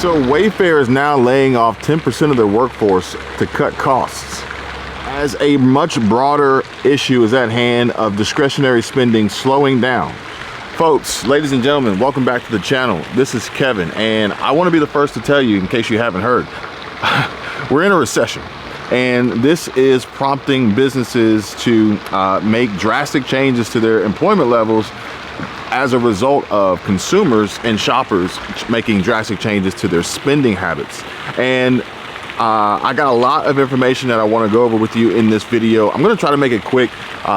So Wayfair is now laying off 10% of their workforce to cut costs, as a much broader issue is at hand of discretionary spending slowing down. Folks, ladies and gentlemen, welcome back to the channel. This is Kevin, and I want to be the first to tell you, in case you haven't heard, we're in a recession. And this is prompting businesses to make drastic changes to their employment levels as a result of consumers and shoppers making drastic changes to their spending habits. And I got a lot of information that I want to go over with you in this video. I'm going to try to make it quick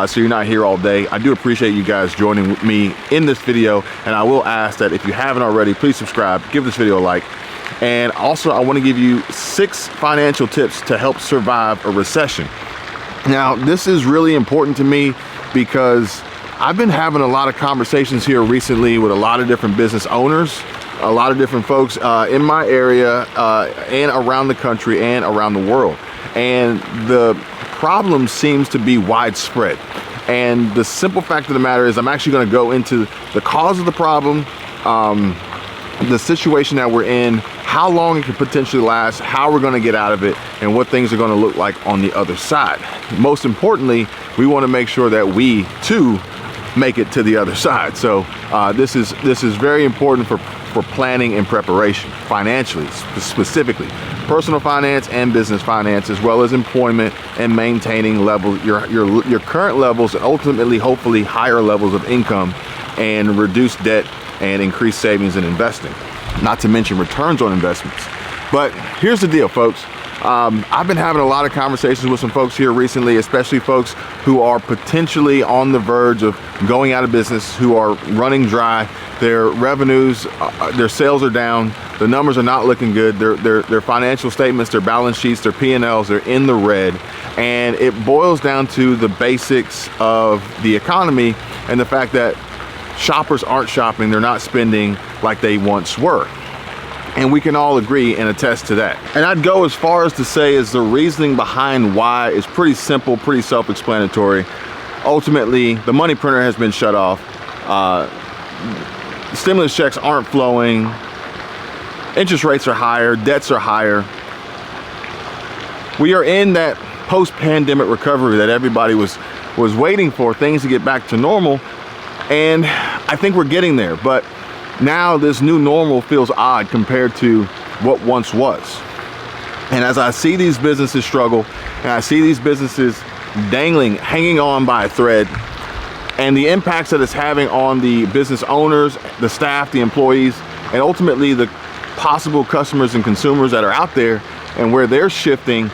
so you're not here all day. I do appreciate you guys joining me in this video, and I will ask that if you haven't already, please subscribe, give this video a like. And also, I want to give you 6 financial tips to help survive a recession. Now, this is really important to me because I've been having a lot of conversations here recently with a lot of different business owners, a lot of different folks in my area and around the country and around the world. And the problem seems to be widespread. And the simple fact of the matter is I'm actually going to go into the cause of the problem, the situation that we're in, how long it could potentially last, how we're going to get out of it, and what things are going to look like on the other side. Most importantly, we want to make sure that we too make it to the other side. So this is very important for planning and preparation financially, specifically personal finance and business finance, as well as employment and maintaining your current levels, and ultimately hopefully higher levels of income and reduce debt and increase savings and investing, not to mention returns on investments. But here's the deal, folks. I've been having a lot of conversations with some folks here recently, especially folks who are potentially on the verge of going out of business, who are running dry. Their revenues, their sales are down. The numbers are not looking good. Their financial statements, their balance sheets, their P&Ls are in the red. And it boils down to the basics of the economy and the fact that shoppers aren't shopping. They're not spending like they once were. And we can all agree and attest to that. And I'd go as far as to say is the reasoning behind why is pretty simple, pretty self-explanatory. Ultimately, the money printer has been shut off. Stimulus checks aren't flowing. Interest rates are higher, debts are higher. We are in that post-pandemic recovery that everybody was waiting for, things to get back to normal. And I think we're getting there, but now this new normal feels odd compared to what once was. And as I see these businesses struggle, and I see these businesses hanging on by a thread, and the impacts that it's having on the business owners, the staff, the employees, and ultimately the possible customers and consumers that are out there and where they're shifting,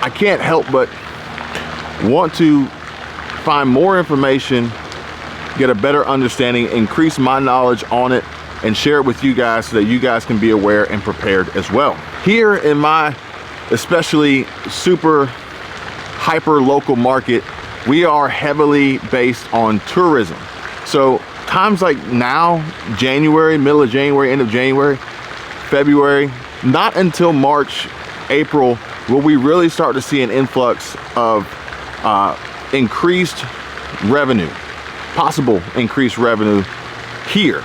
I can't help but want to find more information, get a better understanding, increase my knowledge on it, and share it with you guys so that you guys can be aware and prepared as well. Here in my especially super hyper local market, we are heavily based on tourism. So times like now, January, middle of January, end of January, February, not until March, April, will we really start to see an influx of increased revenue. Possible increased revenue here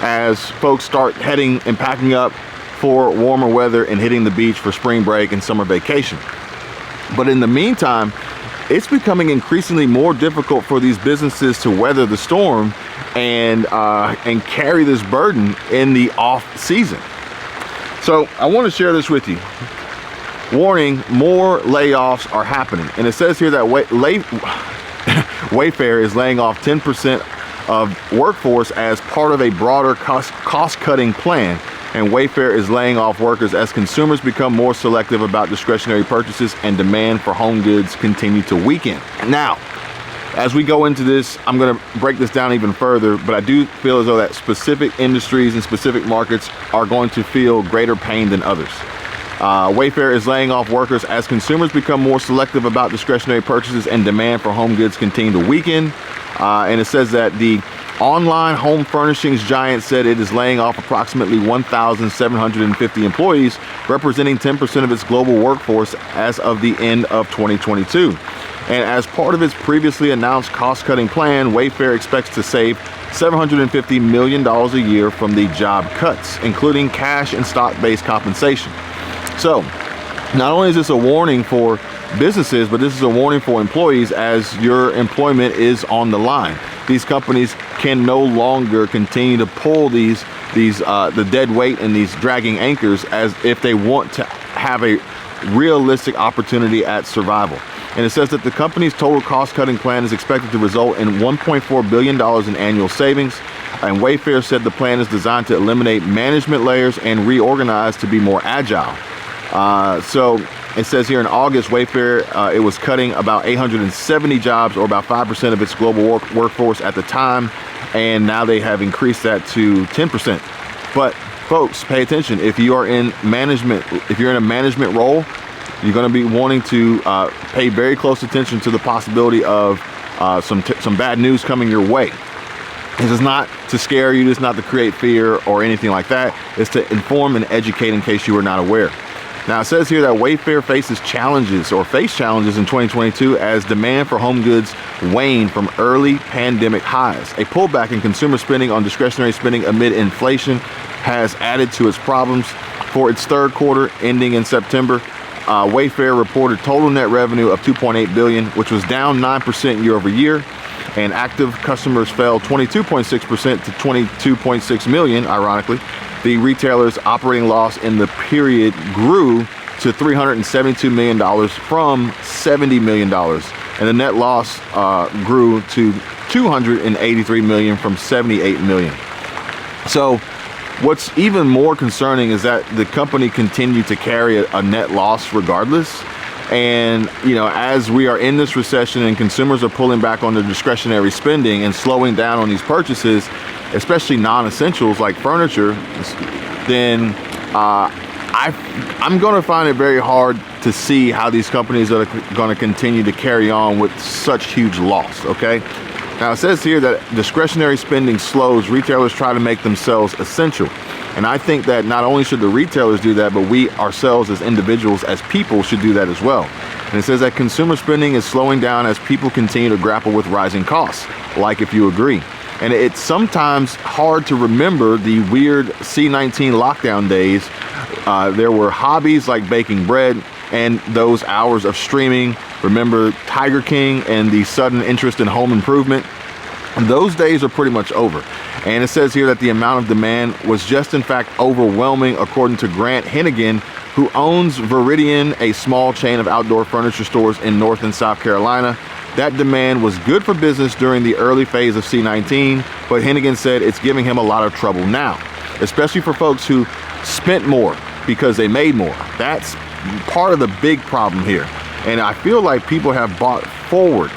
as folks start heading and packing up for warmer weather and hitting the beach for spring break and summer vacation. But in the meantime, it's becoming increasingly more difficult for these businesses to weather the storm and carry this burden in the off season. So I want to share this with you. Warning, more layoffs are happening. And it says here that Wayfair is laying off 10% of workforce as part of a broader cost-cutting plan. And Wayfair is laying off workers as consumers become more selective about discretionary purchases and demand for home goods continue to weaken. Now, as we go into this, I'm going to break this down even further, but I do feel as though that specific industries and specific markets are going to feel greater pain than others. Wayfair is laying off workers as consumers become more selective about discretionary purchases and demand for home goods continue to weaken. And it says that the online home furnishings giant said it is laying off approximately 1,750 employees, representing 10% of its global workforce as of the end of 2022. And as part of its previously announced cost-cutting plan, Wayfair expects to save $750 million a year from the job cuts, including cash and stock-based compensation. So not only is this a warning for businesses, but this is a warning for employees as your employment is on the line. These companies can no longer continue to pull the dead weight and these dragging anchors as if they want to have a realistic opportunity at survival. And it says that the company's total cost-cutting plan is expected to result in $1.4 billion in annual savings. And Wayfair said the plan is designed to eliminate management layers and reorganize to be more agile. So it says here in August, Wayfair, it was cutting about 870 jobs, or about 5% of its global workforce at the time. And now they have increased that to 10%. But folks, pay attention. If you are in management, if you're in a management role, you're going to be wanting to pay very close attention to the possibility of some bad news coming your way. This is not to scare you, this is not to create fear or anything like that. It's to inform and educate in case you are not aware. Now it says here that Wayfair faces challenges in 2022 as demand for home goods waned from early pandemic highs. A pullback in consumer spending on discretionary spending amid inflation has added to its problems. For its third quarter ending in September, Wayfair reported total net revenue of $2.8 billion, which was down 9% year over year, and active customers fell 22.6% to 22.6 million, ironically. The retailer's operating loss in the period grew to $372 million from $70 million, and the net loss grew to $283 million from $78 million. So what's even more concerning is that the company continued to carry a net loss regardless. And, you know, as we are in this recession and consumers are pulling back on their discretionary spending and slowing down on these purchases, especially non-essentials like furniture, then I'm going to find it very hard to see how these companies are going to continue to carry on with such huge loss, okay? Now it says here that discretionary spending slows, retailers try to make themselves essential. And I think that not only should the retailers do that, but we ourselves as individuals, as people, should do that as well. And it says that consumer spending is slowing down as people continue to grapple with rising costs, like if you agree. And it's sometimes hard to remember the weird C-19 lockdown days. There were hobbies like baking bread and those hours of streaming. Remember Tiger King and the sudden interest in home improvement? Those days are pretty much over. And it says here that the amount of demand was just in fact overwhelming, according to Grant Hennigan, who owns Veridian, a small chain of outdoor furniture stores in North and South Carolina. That demand was good for business during the early phase of C-19, but Hennigan said it's giving him a lot of trouble now, especially for folks who spent more because they made more. That's part of the big problem here. And I feel like people have bought forward,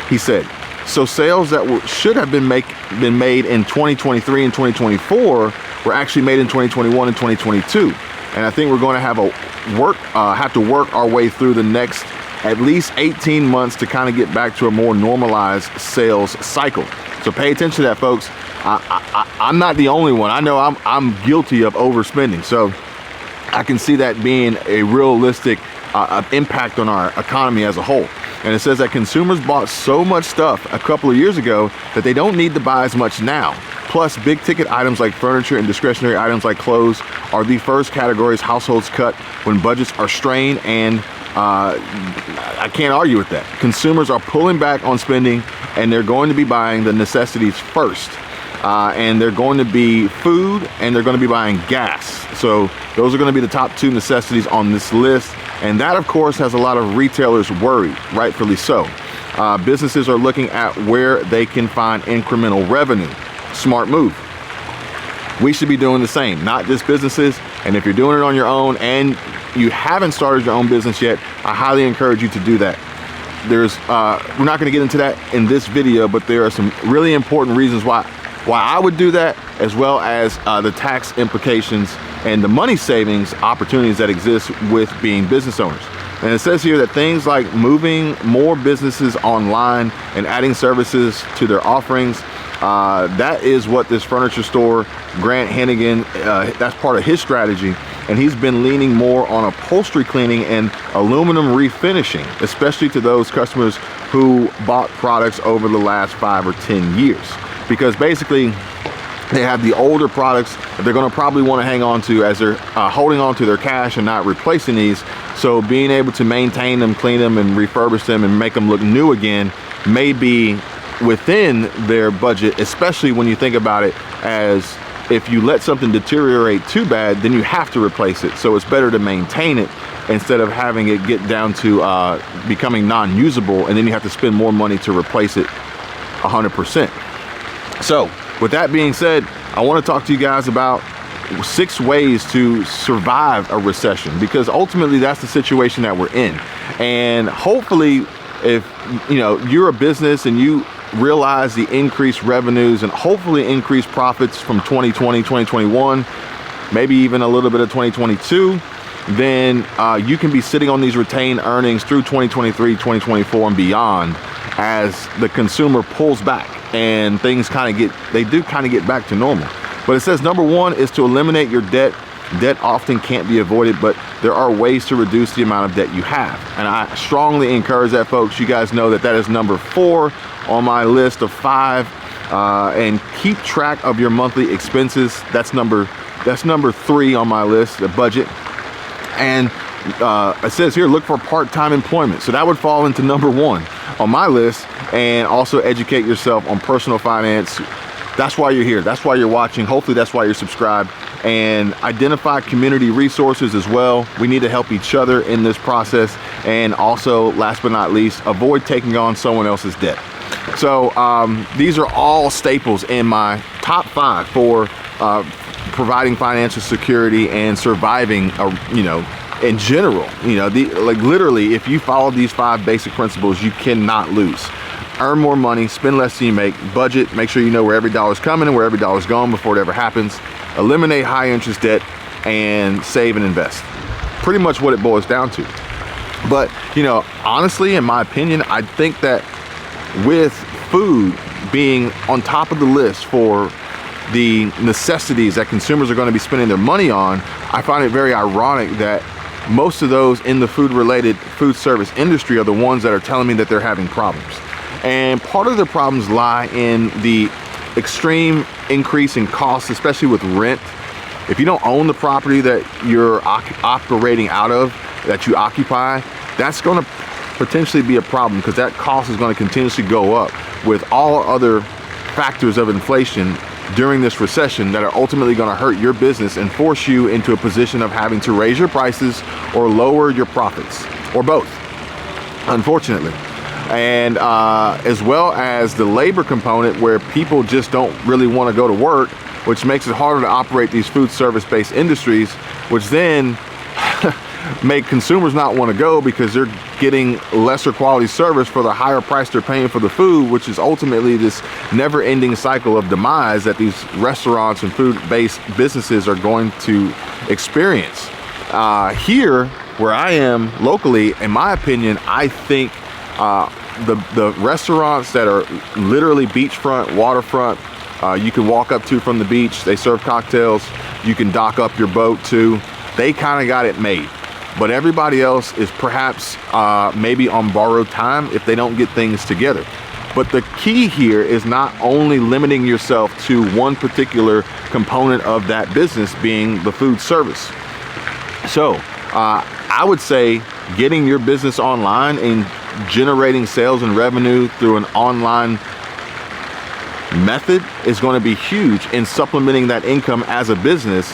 he said. So sales that should have been made in 2023 and 2024 were actually made in 2021 and 2022. And I think we're going to have to work our way through the next at least 18 months to kind of get back to a more normalized sales cycle. So pay attention to that, folks. I'm not the only one. I know I'm guilty of overspending. So I can see that being a realistic impact on our economy as a whole. And it says that consumers bought so much stuff a couple of years ago that they don't need to buy as much now. Plus, big ticket items like furniture and discretionary items like clothes are the first categories households cut when budgets are strained, and I can't argue with that. Consumers are pulling back on spending, and they're going to be buying the necessities first. And they're going to be food, and they're going to be buying gas. So those are going to be the top two necessities on this list. And that, of course, has a lot of retailers worried, rightfully so. Businesses are looking at where they can find incremental revenue. Smart move. We should be doing the same, not just businesses. And if you're doing it on your own and you haven't started your own business yet, I highly encourage you to do that. We're not going to get into that in this video, but there are some really important reasons why I would do that, as well as the tax implications and the money savings opportunities that exist with being business owners. And it says here that things like moving more businesses online and adding services to their offerings, that is what this furniture store, Grant Hennigan, that's part of his strategy. And he's been leaning more on upholstery cleaning and aluminum refinishing, especially to those customers who bought products over the last 5 or 10 years. because basically they have the older products that they're going to probably want to hang on to as they're holding on to their cash and not replacing these. So being able to maintain them, clean them, and refurbish them and make them look new again may be within their budget, especially when you think about it as if you let something deteriorate too bad, then you have to replace it. So it's better to maintain it instead of having it get down to becoming non-usable, and then you have to spend more money to replace it 100%. So with that being said, I want to talk to you guys about 6 ways to survive a recession, because ultimately that's the situation that we're in. And hopefully, if you're a business and you realize the increased revenues and hopefully increased profits from 2020, 2021, maybe even a little bit of 2022, then you can be sitting on these retained earnings through 2023, 2024 and beyond, as the consumer pulls back and things kind of get back to normal. But it says number 1 is to eliminate your debt. Debt often can't be avoided, but there are ways to reduce the amount of debt you have. And I strongly encourage that, folks. You guys know that is number 4 on my list of 5. And keep track of your monthly expenses. That's number 3 on my list, the budget. And it says here, look for part-time employment. So that would fall into number 1 on my list. And also educate yourself on personal finance. That's why you're here. That's why you're watching. Hopefully that's why you're subscribed. And identify community resources as well. We need to help each other in this process. And also, last but not least, avoid taking on someone else's debt. So these are all staples in my top 5 for providing financial security and surviving, in general. Literally, if you follow these 5 basic principles, you cannot lose. Earn more money, spend less than you make, budget, make sure you know where every dollar's coming and where every dollar's going before it ever happens, eliminate high interest debt, and save and invest. Pretty much what it boils down to. But, honestly, in my opinion, I think that with food being on top of the list for the necessities that consumers are going to be spending their money on, I find it very ironic that most of those in the food-related food service industry are the ones that are telling me that they're having problems. And part of the problems lie in the extreme increase in costs, especially with rent. If you don't own the property that you're operating out of, that you occupy, that's going to potentially be a problem, because that cost is going to continuously go up with all other factors of inflation during this recession that are ultimately going to hurt your business and force you into a position of having to raise your prices or lower your profits, or both, unfortunately. And as well as the labor component, where people just don't really want to go to work, which makes it harder to operate these food service based industries, which then make consumers not want to go because they're getting lesser quality service for the higher price they're paying for the food, which is ultimately this never ending cycle of demise that these restaurants and food based businesses are going to experience. Here where I am locally, in my opinion, I think the restaurants that are literally beachfront, waterfront, you can walk up to from the beach, they serve cocktails, you can dock up your boat to, they kind of got it made. But everybody else is perhaps maybe on borrowed time if they don't get things together. But the key here is not only limiting yourself to one particular component of that business, being the food service. So I would say getting your business online and generating sales and revenue through an online method is going to be huge in supplementing that income as a business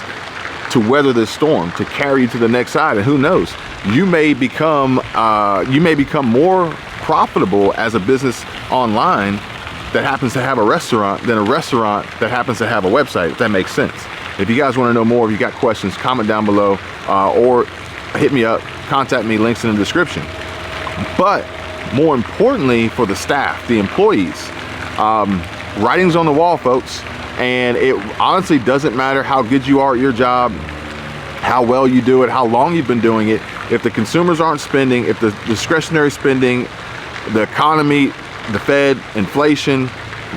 to weather this storm, to carry you to the next side. And who knows, you may become more profitable as a business online that happens to have a restaurant than a restaurant that happens to have a website, if that makes sense. If you guys want to know more, if you got questions, comment down below, or hit me up, contact me, links in the description. But more importantly, for the staff, the employees, writing's on the wall, folks. And it honestly doesn't matter how good you are at your job, how well you do it, how long you've been doing it. If the consumers aren't spending, if the discretionary spending, the economy, the Fed, inflation,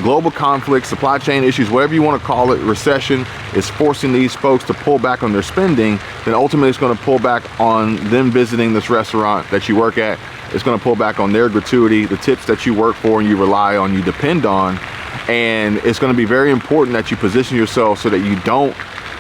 global conflict, supply chain issues, whatever you want to call it, recession is forcing these folks to pull back on their spending, then ultimately it's going to pull back on them visiting this restaurant that you work at. It's going to pull back on their gratuity, the tips that you work for and you rely on, you depend on. And it's going to be very important that you position yourself so that you don't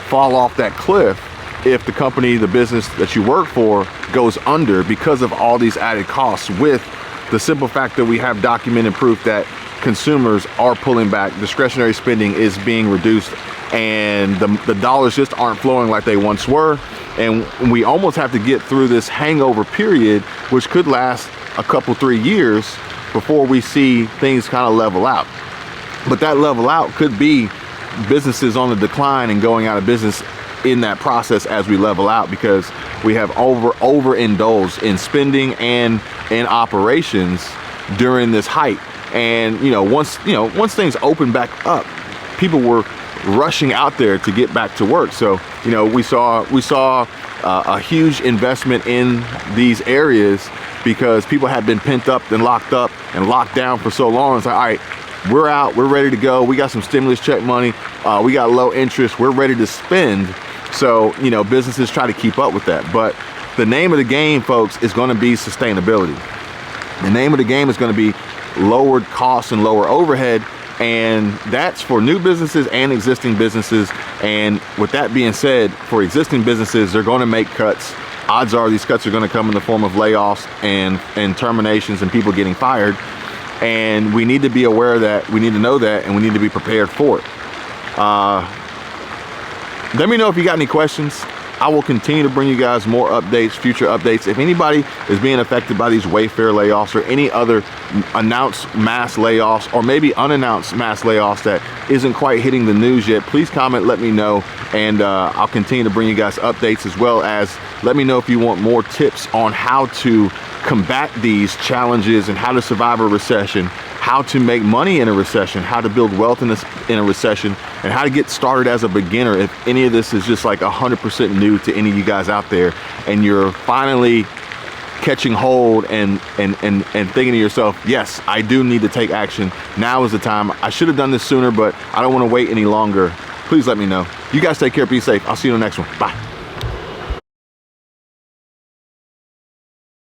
fall off that cliff if the company, the business that you work for goes under because of all these added costs, with the simple fact that we have documented proof that consumers are pulling back, discretionary spending is being reduced, and the dollars just aren't flowing like they once were. And we almost have to get through this hangover period, which could last a couple, 3 years before we see things kind of level out. But that level out could be businesses on the decline and going out of business in that process as we level out, because we have overindulged in spending and in operations during this height. And once things open back up, people were rushing out there to get back to work. So we saw a huge investment in these areas because people had been pent up and locked down for so long. It's like, all right, we're out, we're ready to go. We got some stimulus check money. We got low interest. We're ready to spend. So, businesses try to keep up with that. But the name of the game, folks, is going to be sustainability. The name of the game is going to be lowered costs and lower overhead. And that's for new businesses and existing businesses. And with that being said, for existing businesses, they're going to make cuts. Odds are these cuts are going to come in the form of layoffs and terminations and people getting fired. And we need to be aware of that, we need to know that, and we need to be prepared for it. Let me know if you got any questions. I will continue to bring you guys more updates, future updates. If anybody is being affected by these Wayfair layoffs or any other announced mass layoffs, or maybe unannounced mass layoffs that isn't quite hitting the news yet, please comment, let me know, and I'll continue to bring you guys updates, as well as let me know if you want more tips on how to combat these challenges and how to survive a recession, how to make money in a recession, how to build wealth in a recession, and how to get started as a beginner if any of this is just like 100% new to any of you guys out there, and you're finally catching hold and thinking to yourself, yes, I do need to take action. Now is the time. I should have done this sooner, but I don't want to wait any longer. Please let me know. You guys take care, be safe. I'll see you in the next one. Bye.